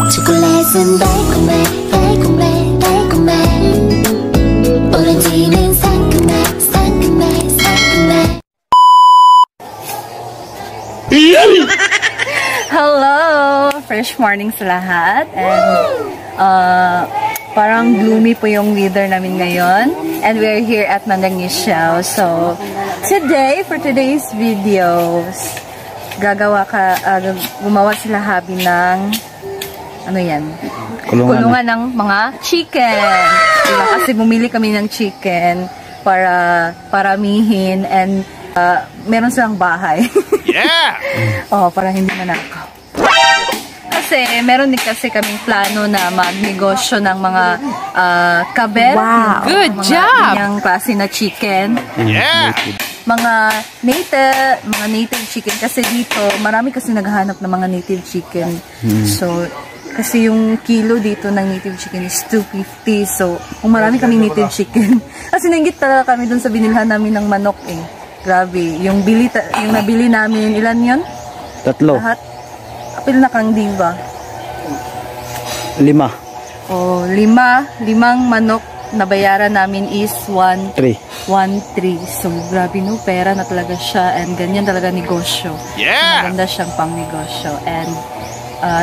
초콜릿은 달콤해 달콤해 달콤해 오렌지는 상큼해 상큼해 상큼해. Hello! Fresh morning sa lahat. And parang gloomy po yung weather namin ngayon. And we're here at Mandang Show. So, for today's videos, gumawa sila habi ng ano yan? Kulungan ng mga chicken. Diba? Kasi bumili kami ng chicken para paramihin and meron silang bahay. Yeah! Para hindi manakaw. Kasi meron din kasi kaming plano na magnegosyo ng mga kabel. Wow! Good job! Yung klase na chicken. Yeah! Mga native chicken. Kasi dito, marami kasi naghahanap ng mga native chicken. So, kasi yung kilo dito ng native chicken is 250. So, kung marami kaming native chicken. Kasi nanggit talaga kami dun sa binilhan namin ng manok eh. Grabe. Yung nabili namin, ilan yun? 3. Lahat. Apil na kang diva. 5. 5. 5 manok na bayaran namin is 1.3. So, grabe no, pera na talaga siya and ganyan talaga negosyo. Yeah! Maganda siyang pang negosyo. And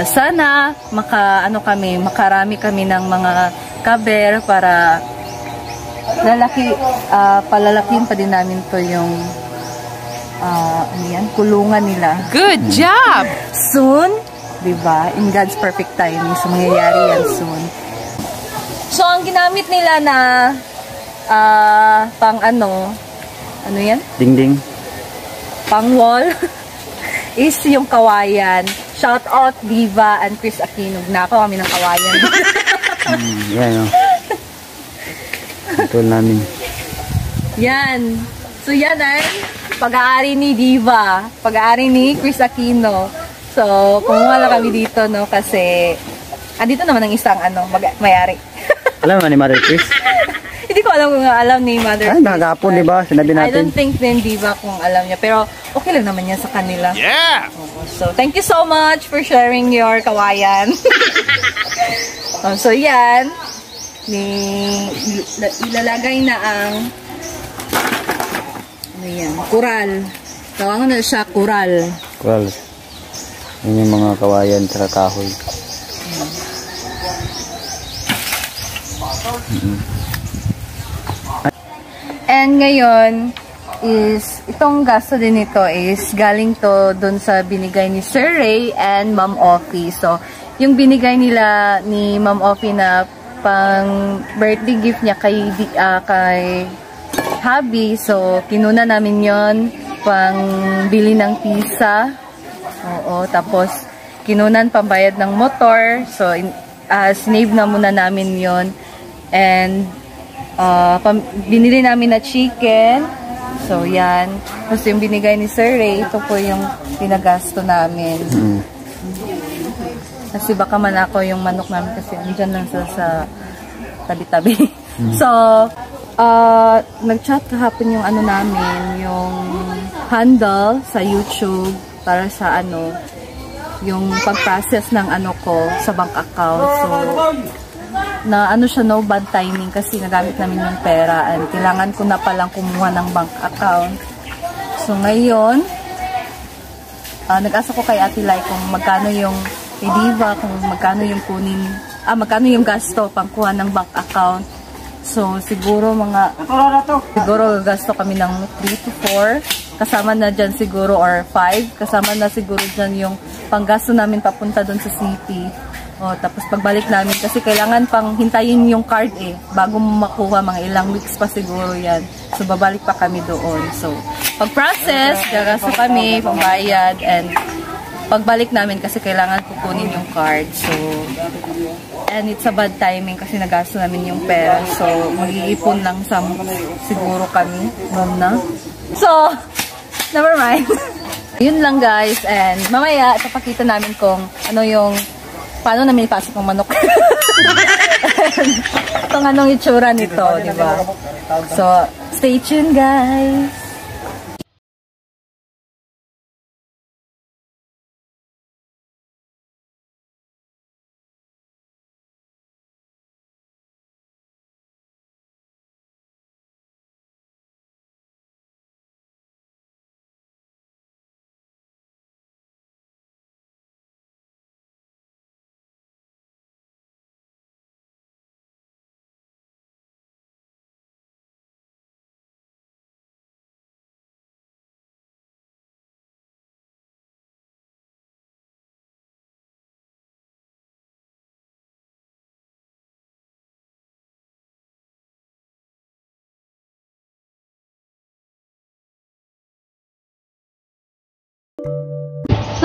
sana makarami kami ng mga kaber para palalakin pa din namin to yung kulungan nila. Good job! Soon, diba? In God's perfect timing. So, mangyayari yan soon. So, ang ginamit nila na pang ano yan? Dingding. Pang wall is yung kawayan. Shout out Diva and Chris Aquino. Nakaw kami ng kawayan. Yan o. Ito namin. Yan. So, yan ay pag-aari ni Diva. Pag-aari ni Chris Aquino. So, kumuha lang kami dito, no? Kasi, andito naman ang isang, may-ari. Alam mo ni Mother Chris? Hindi ko alam kung alam ni Mother Chris. Ay, nakakapon, diba? Sinabi natin. I don't think din, Diva, kung alam niya. Pero, okay lang naman yan sa kanila. Yeah! So, thank you so much for sharing your kawayan. So, yan. Ilalagay na ang kural. Tawangan na siya kural. Kural. Yun yung mga kawayan sa kahoy. And ngayon is itong gasto din ito is galing to dun sa binigay ni Sir Ray and Ma'am Offie. So, yung binigay nila ni Ma'am Offie na pang birthday gift niya kay hubby. So, kinuna namin yon pang bili ng pizza. Oo, tapos kinunan pambayad ng motor. So, sinave na muna namin yon. And binili namin na chicken. So, yan. Tapos yung binigay ni Sir Ray, ito po yung pinagasto namin. Kasi baka manako yung manok namin kasi andyan lang sa tabi-tabi. So, nag-chat kahapon yung namin, yung handle sa YouTube para sa yung pag-process ng ko sa bank account. So, siya bad timing kasi nagamit namin yung pera and kailangan ko na palang kumuha ng bank account. So, ngayon, nag-asa ko kay Ate Lai kung magkano yung Diva, kung magkano yung magkano yung gasto pangkuha ng bank account. So, siguro gasto kami ng 3 to 4. Kasama na dyan siguro, or 5. Kasama na siguro dyan yung panggasto namin papunta doon sa city. Tapos pagbalik namin, kasi kailangan pang hintayin yung card bago makuha, mga ilang weeks pa siguro yan. So, babalik pa kami doon. So, pag-process, gagasto kami, pambayad, and pagbalik namin kasi kailangan kukunin yung card. So, and it's a bad timing kasi nagasto namin yung pera. So, mag-iipon lang siguro kami muna. So, never mind. Yun lang guys. And mamaya, ipapakita namin kung paano namin ipasok ng manok. Itong itsura nito, diba? So, stay tuned guys.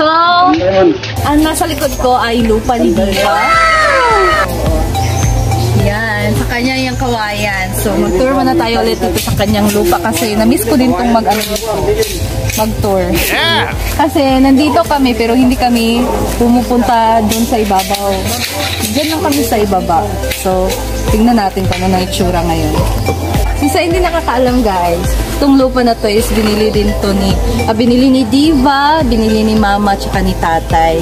So, ang nasa likod ko ay lupa ni Diva. Yan, sa kanya yung kawayan. So, mag-tour muna tayo ulit dito sa kanyang lupa kasi na-miss ko din itong mag-tour. Yeah! Kasi nandito kami pero hindi kami pumupunta doon sa ibabaw. Diyan lang kami sa ibaba. So, tingnan natin kung ano na itsura ngayon. Isa hindi nakakaalam guys, itong lupa na to is binili din to binili ni Diva, binili ni Mama tsaka ni Tatay.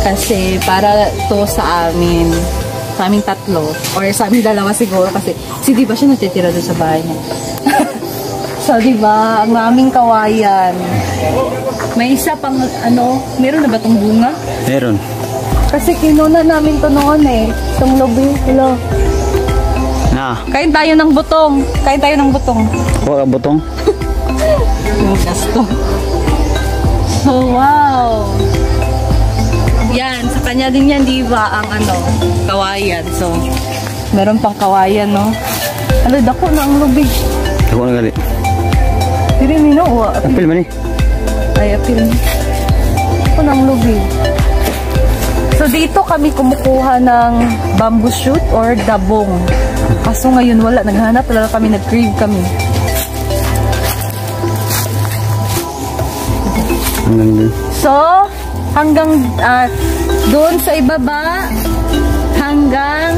Kasi para to sa amin. Sa aming tatlo. Or sa aming dalawa siguro kasi si Diva siya natitira doon sa bahay niya. So, diba, ang aming kawayan. May isa pang, meron na ba itong bunga? Meron. Kasi kinuna namin to noon eh. Itong lobby, hello. Na. Kain tayo ng butong. Kain tayo ng butong. Kuha ka butong? Yung gasto. So, wow. Yan, sa kanya din yan, Diva, ang kawayan. So, meron pang kawayan, no? Dako na ang lobby. Dako na gali. Dili mi no, apil man eh. Ay, apil. Ito ng lubi. So, dito kami kumukuha ng bamboo shoot or dabong. Kaso ngayon wala. Naghanap talaga kami, nag-crave kami. So, hanggang doon sa ibaba, hanggang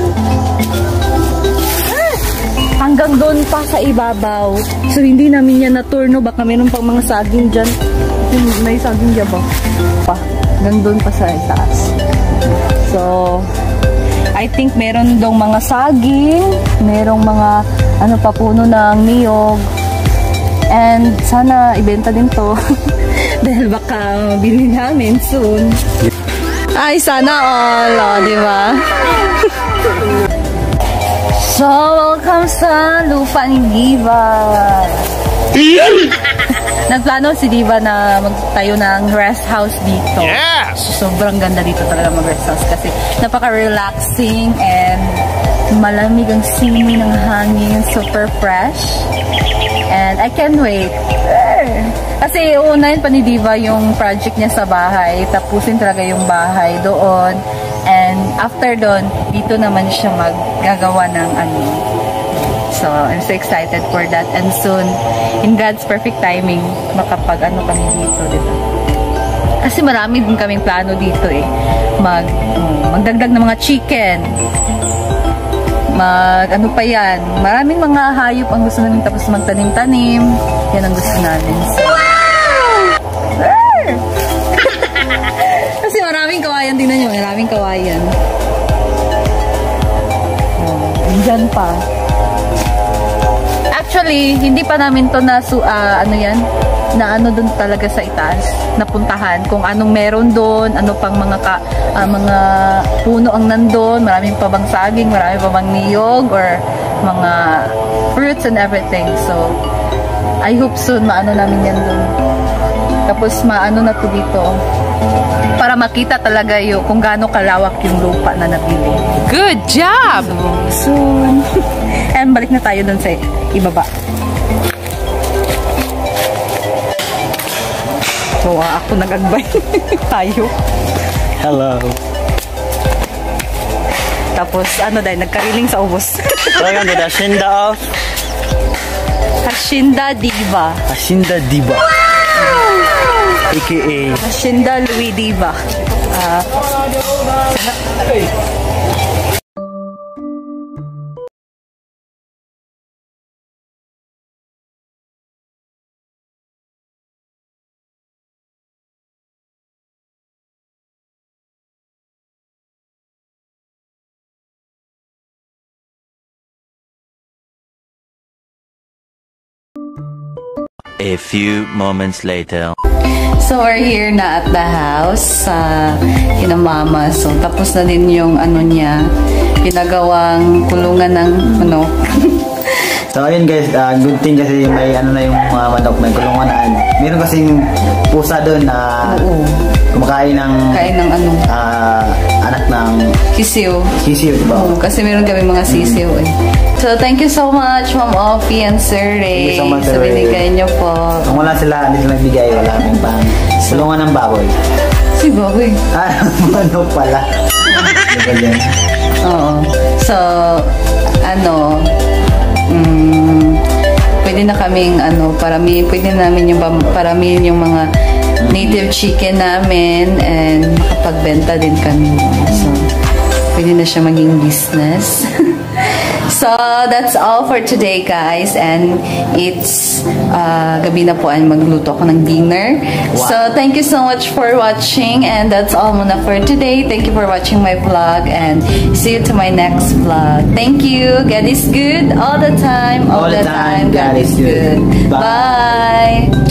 doon pa sa ibabaw. So, hindi namin yan na-tour, no? Baka meron pang mga saging dyan. May saging dyan ba? Hanggang doon pa sa itaas. So, I think meron dong mga saging, merong mga, puno ng niyog. And, sana ibenta din to. Dahil baka mabili namin soon. Ay, sana all, di ba? So, welcome sa lupa ni Diva. Nagplano si Diva na magtayo ng rest house dito. Yes! Sobrang ganda dito talaga mag-rest house kasi napaka-relaxing and malamig ang simoy ng hangin, super fresh. And I can't wait. Kasi uunahin pa ni Diva yung project niya sa bahay. Tapusin talaga yung bahay doon. And after doon, dito naman siya maggagawa ng So, I'm so excited for that. And soon, in God's perfect timing, kami dito, diba? Kasi marami din kaming plano dito eh. Magdagdag ng mga chicken. Pa yan. Maraming mga hayop ang gusto namin tapos magtanim-tanim. Yan ang gusto namin. So, kasi maraming kawayan din na nyo. Maraming kawayan. Diyan pa. Actually, hindi pa namin to na doon talaga sa itaas, napuntahan kung anong meron doon, ano pang mga puno ang nandun, maraming pa bang saging, maraming pa bang niyog, or mga fruits and everything. So, I hope soon namin yan doon. Tapos na to dito para makita talaga kung gaano kalawak yung lupa na nabili. Good job! So, soon. And balik na tayo doon sa ibaba. So, ako nag-agbay. Tayo. Hello. Tapos, dahil nagkariling sa ubos. So, yun, the Hacienda of? Hacienda Diva. Hacienda Diva. AKA Hacienda Louis Diva. A few moments later. So, we're here na at the house kina Mama. So, tapos na din yung niya, pinagawang kulungan ng So ayun guys, good thing kasi may na yung mga manok, may kulungan na. Meron kasing pusa doon na kumakain ng anak ng sisiw. Sisiw, diba? Kasi meron kami mga sisiw eh. So thank you so much Ma'am Offie and Sir Ray. Thank you so much, Sir Ray. Sa binigay niyo po. Kung wala sila, hindi sila nagbigay, wala kaming pang kulungan ng baboy. Uy, baboy. Manok pala. Diba yan? Oo. So, pwede na kaming, pwede namin paramihin yung mga native chicken namin and makapagbenta din kami. So, pwede na siya maging business. So, that's all for today, guys. And it's gabi na po ay magluto ako ng dinner. Wow. So, thank you so much for watching. And that's all muna for today. Thank you for watching my vlog. And see you to my next vlog. Thank you. God is good all the time. All the time. God is good. Bye. Bye.